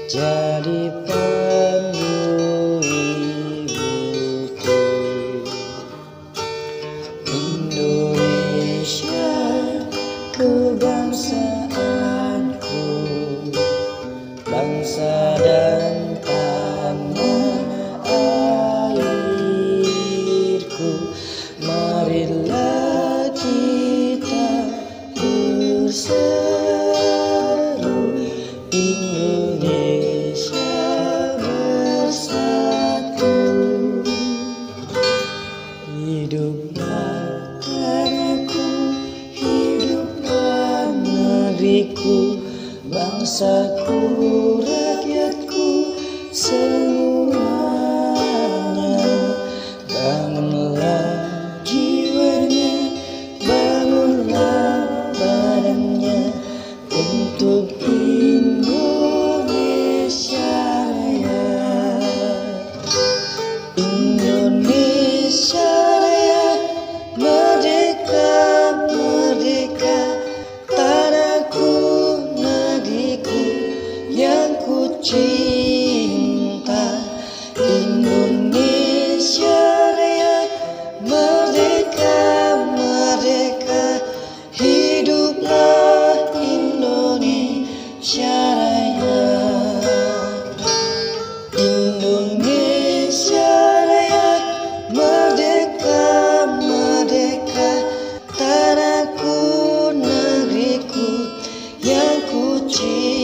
jadi penuh ibuku. Indonesia kebangsaanku, bangsa dan tanah airku. Marilah kita berseru, Indonesia bersatu. Hiduplah tanahku, hiduplah negeriku, bangsaku, rakyatku semuanya. Bangunlah jiwanya, bangunlah badannya untuk Indonesia Raya. Indonesia Raya, merdeka, merdeka, tanahku, negeriku yang ku cinta. Indonesia Raya, merdeka, merdeka, hiduplah Indonesia Raya. Indonesia Raya, merdeka, merdeka, tanahku, negeriku yang ku cinta.